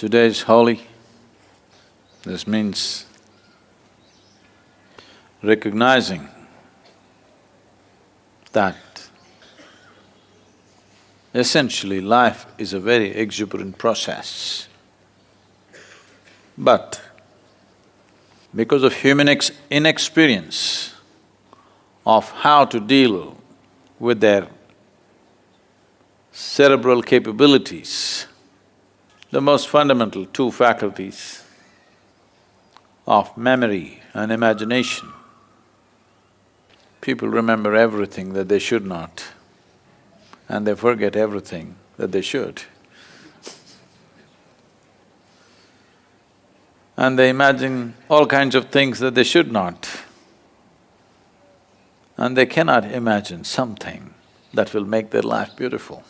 Today is Holi. This means recognizing that essentially life is a very exuberant process. But because of human inexperience of how to deal with their cerebral capabilities, the most fundamental two faculties of memory and imagination, people remember everything that they should not, and they forget everything that they should. And they imagine all kinds of things that they should not, and they cannot imagine something that will make their life beautiful.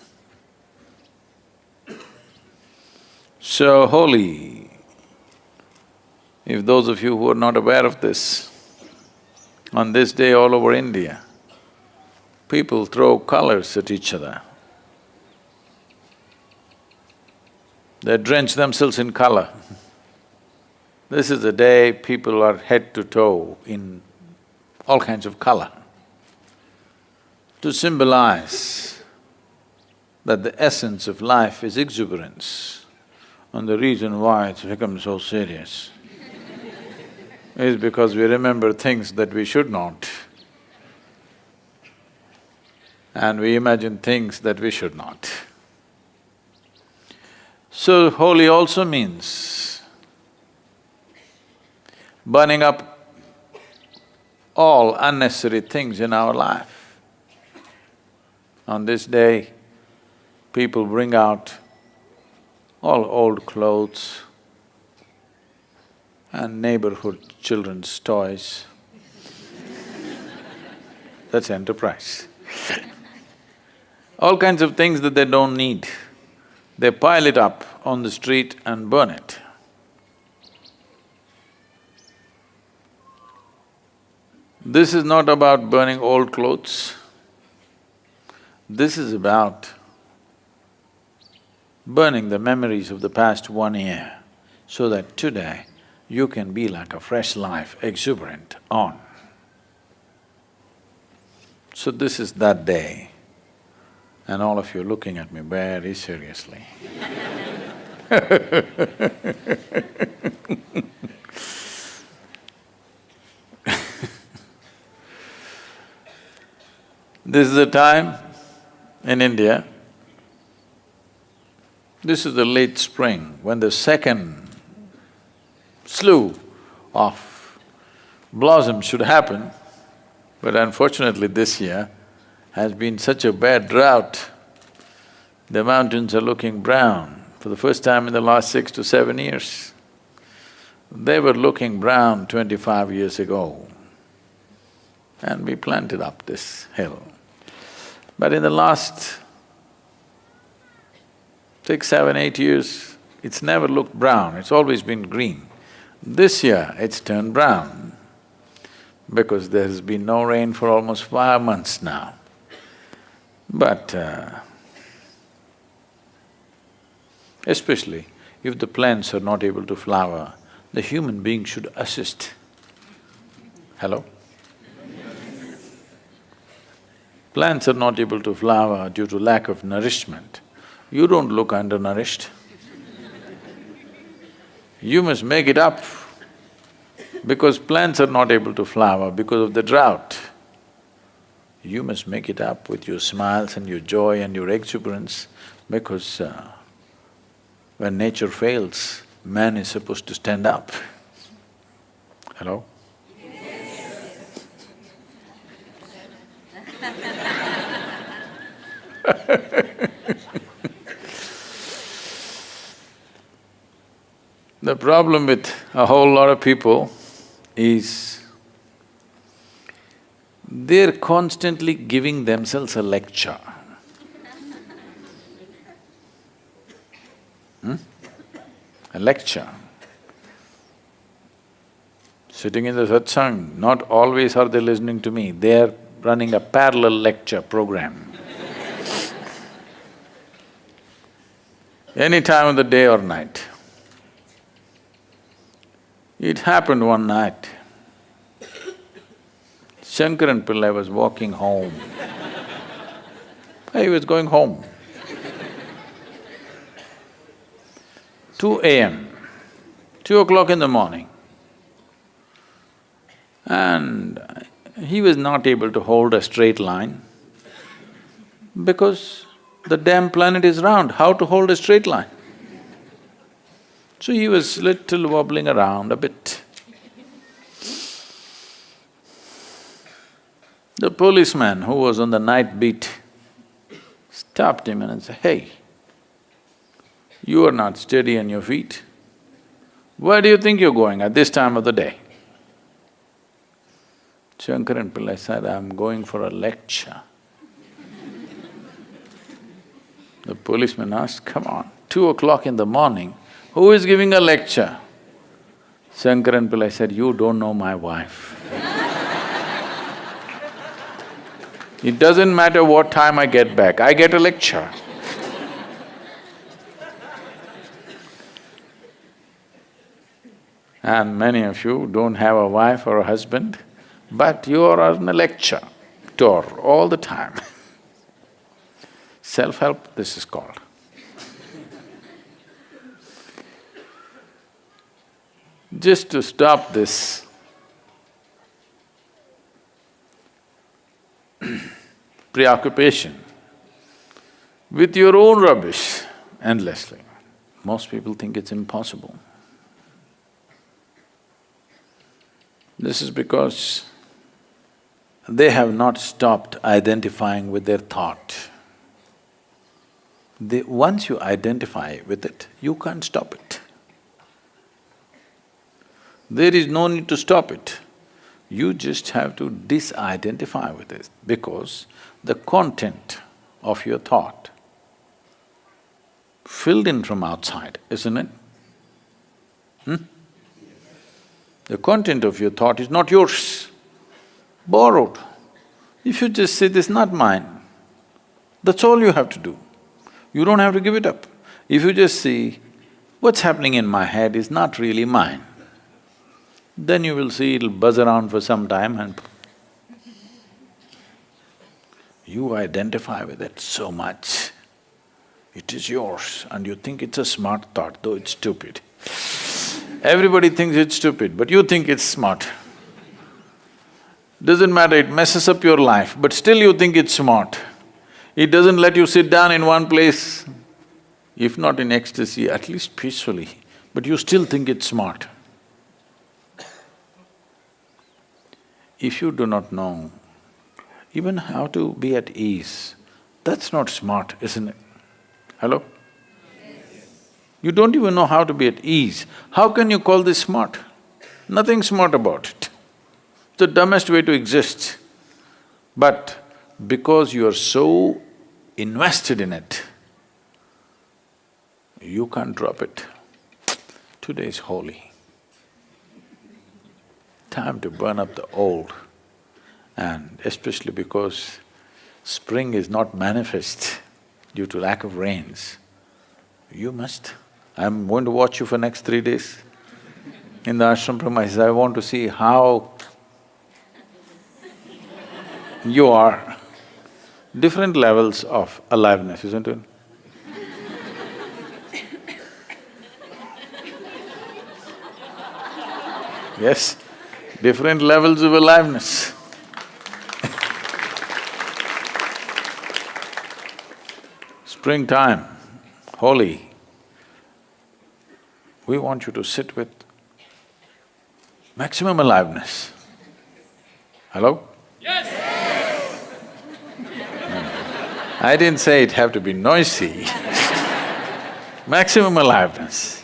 So Holi, if those of you who are not aware of this, on this day all over India, people throw colors at each other. They drench themselves in color. This is the day people are head to toe in all kinds of color, to symbolize that the essence of life is exuberance. And the reason why it's become so serious is because we remember things that we should not, and we imagine things that we should not. So Holi also means burning up all unnecessary things in our life. On this day, people bring out all old clothes and neighborhood children's toys. That's enterprise. All kinds of things that they don't need, they pile it up on the street and burn it. This is not about burning old clothes. This is about burning the memories of the past 1 year, so that today you can be like a fresh life, exuberant on. So this is that day, and all of you are looking at me very seriously. This is the time in India, this is the late spring, when the second slew of blossoms should happen, but unfortunately this year has been such a bad drought, the mountains are looking brown for the first time in the last 6 to 7 years. They were looking brown 25 years ago, and we planted up this hill. But in the last 6, 7, 8 years, it's never looked brown, it's always been green. This year, it's turned brown because there has been no rain for almost 5 months now. But especially if the plants are not able to flower, the human being should assist. Hello? Plants are not able to flower due to lack of nourishment. You don't look undernourished. You must make it up. Because plants are not able to flower because of the drought. You must make it up with your smiles and your joy and your exuberance, because when nature fails, man is supposed to stand up. Hello? The problem with a whole lot of people is they're constantly giving themselves a lecture. A lecture. Sitting in the satsang, not always are they listening to me, they're running a parallel lecture program. Any time of the day or night. It happened one night. Shankaran Pillai was walking home. He was going home. 2 a.m., 2 o'clock in the morning. And he was not able to hold a straight line because the damn planet is round, how to hold a straight line? So he was little wobbling around a bit. The policeman who was on the night beat stopped him and said, "Hey, you are not steady on your feet. Where do you think you're going at this time of the day?" Shankaran Pillai said, "I'm going for a lecture." The policeman asked, "Come on, 2 o'clock in the morning, who is giving a lecture?" Shankaran Pillai said, "You don't know my wife. It doesn't matter what time I get back, I get a lecture." And many of you don't have a wife or a husband, but you are on a lecture tour all the time. Self-help, this is called. Just to stop this preoccupation with your own rubbish endlessly, most people think it's impossible. This is because they have not stopped identifying with their thought. Once you identify with it, you can't stop it. There is no need to stop it. You just have to disidentify with it because the content of your thought filled in from outside, isn't it? The content of your thought is not yours, borrowed. If you just say, "This is not mine," that's all you have to do. You don't have to give it up. If you just see, what's happening in my head is not really mine, then you will see it'll buzz around for some time and you identify with it so much. It is yours and you think it's a smart thought, though it's stupid. Everybody thinks it's stupid, but you think it's smart. Doesn't matter, it messes up your life, but still you think it's smart. It doesn't let you sit down in one place, if not in ecstasy, at least peacefully, but you still think it's smart. If you do not know even how to be at ease, that's not smart, isn't it? Hello? You don't even know how to be at ease. How can you call this smart? Nothing smart about it. It's the dumbest way to exist. But because you are so invested in it, you can't drop it. Today is Holi. Time to burn up the old, and especially because spring is not manifest due to lack of rains, you must. I'm going to watch you for next 3 days in the ashram premises. I want to see how you are. Different levels of aliveness, isn't it? Yes, different levels of aliveness. Springtime, Holi, we want you to sit with maximum aliveness. Hello? Yes! I didn't say it have to be noisy. Maximum aliveness.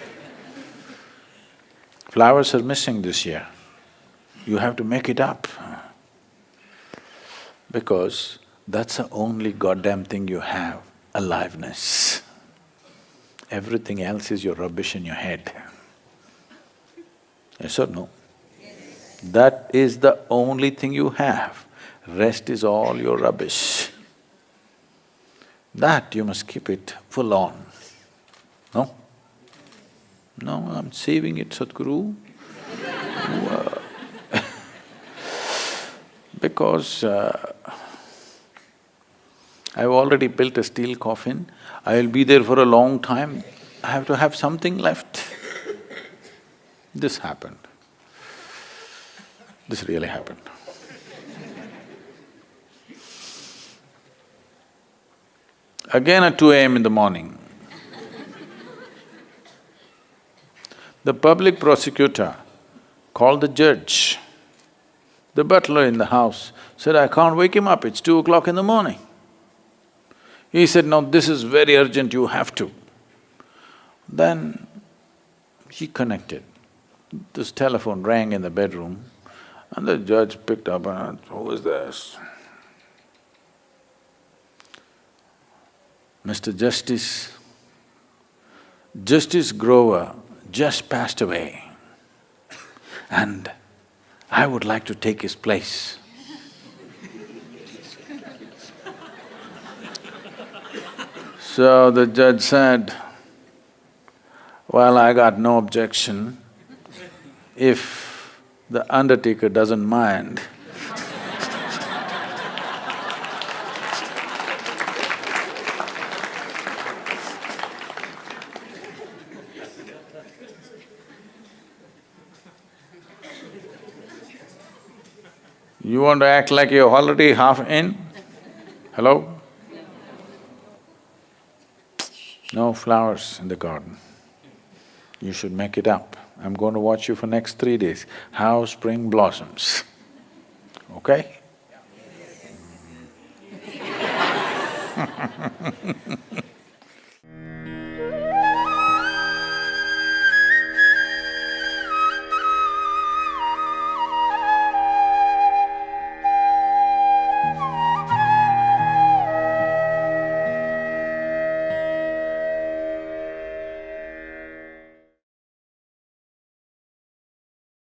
Flowers are missing this year. You have to make it up. Because that's the only goddamn thing you have, aliveness. Everything else is your rubbish in your head. Yes or no? Yes. That is the only thing you have. Rest is all your rubbish. That you must keep it full on. No? No, I'm saving it, Sadhguru. Because I've already built a steel coffin, I'll be there for a long time, I have to have something left. This happened. This really happened. Again at 2 a.m. in the morning, the public prosecutor called the judge. The butler in the house said, "I can't wake him up, it's 2 o'clock in the morning." He said, "No, this is very urgent, you have to." Then he connected. This telephone rang in the bedroom and the judge picked up and asked, "Who is this?" "Mr. Justice, Justice Grover just passed away and I would like to take his place." So the judge said, "Well, I got no objection if the undertaker doesn't mind." You want to act like you're already half in? Hello? No flowers in the garden. You should make it up. I'm going to watch you for next 3 days, how spring blossoms. Okay?